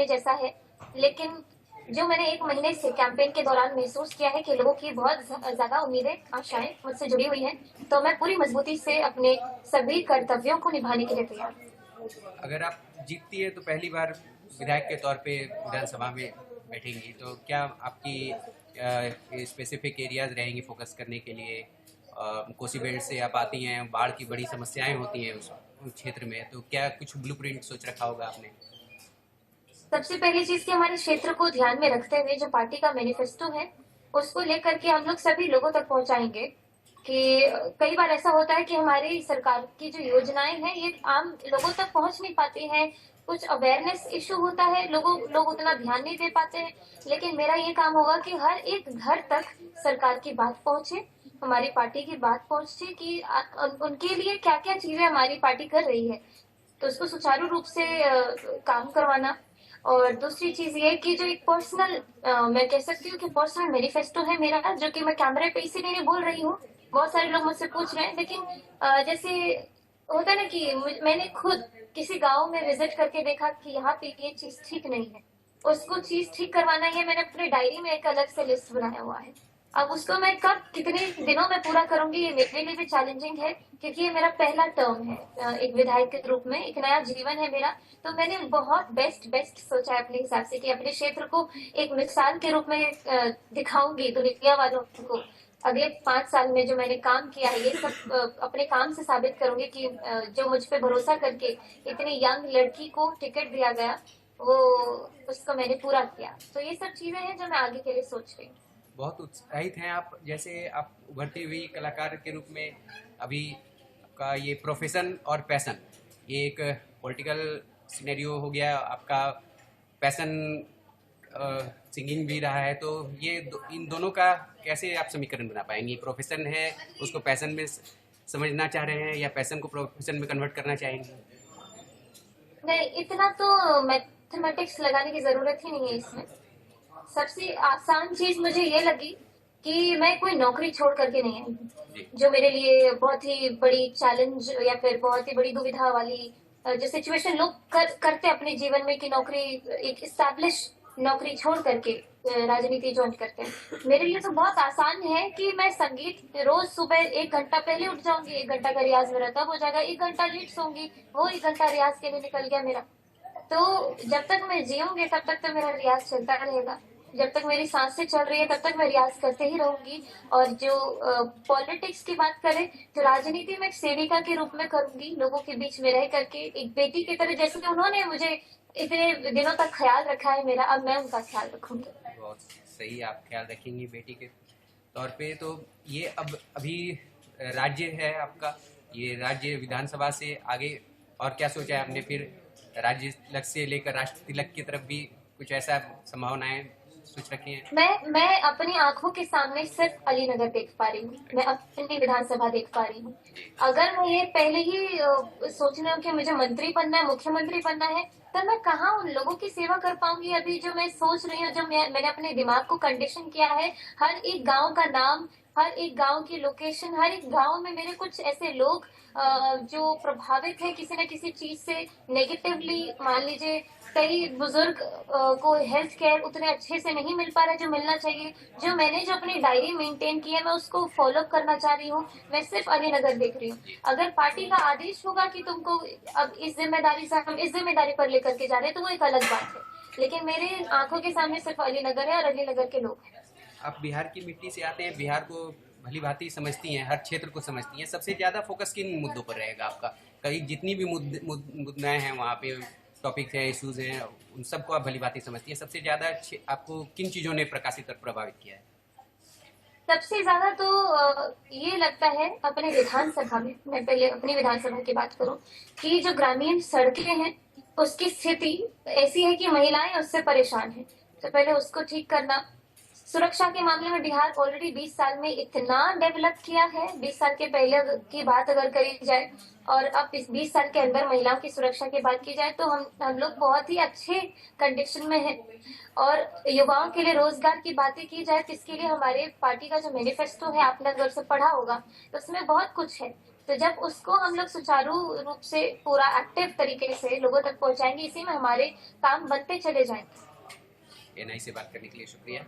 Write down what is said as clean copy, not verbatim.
अपने जैसा है, लेकिन जो मैंने 1 महीने से कैंपेन के दौरान महसूस किया है कि लोगों की बहुत ज़्यादा उम्मीदें, आशाएँ मुझसे जुड़ी हुई हैं, तो मैं पूरी मज़बूती से अपने सभी कर्तव्यों को निभाने के लिए तैयार हूँ। अगर आप जीतती है तो पहली बार विधायक के तौर पे विधानसभा में बैठेंगी, तो क्या आपकी स्पेसिफिक एरियाज रहेंगी फोकस करने के लिए? कोसी बेल्ट से आप आती हैं, बाढ़ की बड़ी समस्याएं होती हैं उस क्षेत्र में, तो क्या कुछ ब्लूप्रिंट सोच रखा होगा आपने? सबसे पहली चीज़ कि हमारे क्षेत्र को ध्यान में रखते हुए जो पार्टी का मैनिफेस्टो है, उसको लेकर के हम लोग सभी लोगों तक पहुँचाएँगे कि कई बार ऐसा होता है कि हमारी सरकार की जो योजनाएँ हैं, ये आम लोगों तक पहुँच नहीं पाती हैं। कुछ अवेयरनेस इश्यू होता है, लोग उतना ध्यान नहीं दे पाते हैं। लेकिन मेरा ये काम होगा कि हर एक घर तक सरकार की बात पहुँचे, हमारी पार्टी की बात पहुँचे कि उनके लिए क्या-क्या चीज़ें हमारी पार्टी कर रही है। तो उसको सुचारू रूप से काम करवाना। और दूसरी चीज़ ये है कि जो एक पर्सनल मैं कह सकती हूँ कि पर्सनल मैनिफेस्टो है मेरा, जो कि मैं कैमरे पे इसीलिए नहीं बोल रही हूँ। बहुत सारे लोग मुझसे पूछ रहे हैं, लेकिन जैसे होता है ना कि मैंने खुद किसी गाँव में विज़िट करके देखा कि यहाँ पे ये चीज़ ठीक नहीं है। उसको चीज़ ठीक करवाना है, मैंने अपने डायरी में एक अलग से लिस्ट बनाया हुआ है। अब उसको मैं कब कितने दिनों में पूरा करूँगी, ये मेरे लिए भी चैलेंजिंग है, क्योंकि ये मेरा पहला टर्म है एक विधायक के रूप में, एक नया जीवन है मेरा। तो मैंने बहुत बेस्ट सोचा है अपने हिसाब से कि अपने क्षेत्र को एक मिसाल के रूप में दिखाऊंगी दुनिया वालों को। अगले 5 साल में जो मैंने काम किया है, ये सब अपने काम से साबित करूंगी कि जो मुझ पे भरोसा करके इतनी यंग लड़की को टिकट दिया गया, वो उसको मैंने पूरा किया। तो ये सब चीजें हैं जो मैं आगे के लिए सोच रही हूँ। बहुत उत्साहित हैं आप, जैसे आप उभरती हुई कलाकार के रूप में अभी आपका ये प्रोफेशन और पैशन, ये एक पॉलिटिकल सिनेरियो हो गया, आपका पैशन सिंगिंग भी रहा है, तो इन दोनों का कैसे आप समीकरण बना पाएंगी? प्रोफेशन है, उसको पैशन में समझना चाह रहे हैं, या पैशन को प्रोफेशन में कन्वर्ट करना चाहेंगे? नहीं, इतना तो मैथमेटिक्स लगाने की जरूरत ही नहीं है इसमें। सबसे आसान चीज मुझे ये लगी कि मैं कोई नौकरी छोड़ करके नहीं आई हूँ, जी। जो मेरे लिए बहुत ही बड़ी चैलेंज या फिर बहुत ही बड़ी दुविधा वाली जो सिचुएशन लोग करते अपने जीवन में कि नौकरी, एक स्टैब्लिश नौकरी छोड़ करके राजनीति ज्वाइन करते हैं। मेरे लिए तो बहुत आसान है कि मैं संगीत रोज सुबह 1 घंटा पहले उठ जाऊंगी, 1 घंटा का रियाज मेरा तब हो जाएगा, 1 घंटा लेट सोऊंगी, वो 1 घंटा रियाज के लिए निकल गया मेरा। तो जब तक मैं जीऊंगी तब तक तो मेरा रियाज चलता रहेगा, जब तक मेरी सांसें चल रही है तब तक मैं रियाज करते ही रहूंगी। और जो पॉलिटिक्स की बात करें, तो राजनीति में एक सेविका के रूप में करूंगी, लोगों के बीच में रह करके एक बेटी की तरह, जैसे कि उन्होंने मुझे इतने दिनों तक ख्याल रखा है मेरा, अब मैं उनका ख्याल रखूंगी। बहुत सही, आप ख्याल रखेंगी बेटी के तौर पे। तो ये अब अभी राज्य है आपका, ये राज्य विधानसभा से आगे और क्या सोचा है आपने? फिर राज्य तिलक से लेकर राष्ट्र तिलक की तरफ भी कुछ ऐसा संभावनाएं सोच रखी हैं? मैं अपनी आंखों के सामने सिर्फ अलीनगर देख पा रही हूँ, मैं अपनी विधानसभा देख पा रही हूँ। अगर मैं ये पहले ही सोच रही हूँ कि मुझे मंत्री बनना है, मुख्यमंत्री बनना है, तब मैं कहाँ उन लोगों की सेवा कर पाऊंगी? अभी जो मैं सोच रही हूँ, जो मैंने अपने दिमाग को कंडीशन किया है, हर एक गांव का नाम, हर एक गांव की लोकेशन, हर एक गांव में मेरे कुछ ऐसे लोग जो प्रभावित है किसी न किसी चीज से नेगेटिवली। मान लीजिए कई बुजुर्ग को हेल्थ केयर उतने अच्छे से नहीं मिल पा रहा है जो मिलना चाहिए। जो अपनी डायरी मेंटेन की है, मैं उसको फॉलो करना चाह रही हूँ। मैं सिर्फ अलीनगर देख रही हूँ। अगर पार्टी का आदेश होगा कि तुमको अब इस जिम्मेदारी से, हम इस जिम्मेदारी पर लेकर के जा रहे हैं, तो वो एक अलग बात है, लेकिन मेरे आंखों के सामने सिर्फ अलीनगर है और अलीनगर के लोग हैं। आप बिहार की मिट्टी से आते हैं, बिहार को भली भांति समझती हैं, हर क्षेत्र को समझती हैं। सबसे ज़्यादा फोकस किन मुद्दों पर रहेगा आपका? कहीं जितनी भी मुद्दाएं हैं वहाँ पे, टॉपिक है, इश्यूज हैं, उन सबको आप भली भांति समझती हैं। सबसे ज़्यादा आपको किन चीज़ों ने प्रकाशित और प्रभावित किया है? सबसे ज्यादा तो ये लगता है अपने विधानसभा में, मैं पहले अपनी विधानसभा की बात करूं, कि जो ग्रामीण सड़कें हैं उसकी स्थिति ऐसी है कि महिलाएं उससे परेशान हैं। तो पहले उसको ठीक करना। सुरक्षा के मामले में बिहार ऑलरेडी 20 साल में इतना डेवलप किया है, 20 साल के पहले की बात अगर करी जाए और अब इस 20 साल के अंदर महिलाओं की सुरक्षा की बात की जाए, तो हम लोग बहुत ही अच्छे कंडीशन में हैं। और युवाओं के लिए रोजगार की बातें की जाए, तो इसके लिए हमारे पार्टी का जो मैनिफेस्टो है, आपने अगर उसे पढ़ा होगा, तो उसमें बहुत कुछ है तो जब उसको हम लोग सुचारू रूप से पूरा एक्टिव तरीके से लोगों तक पहुंचाएंगे, इसी में हमारे काम बनते चले जाएंगे। एनआई से बात करने के लिए शुक्रिया।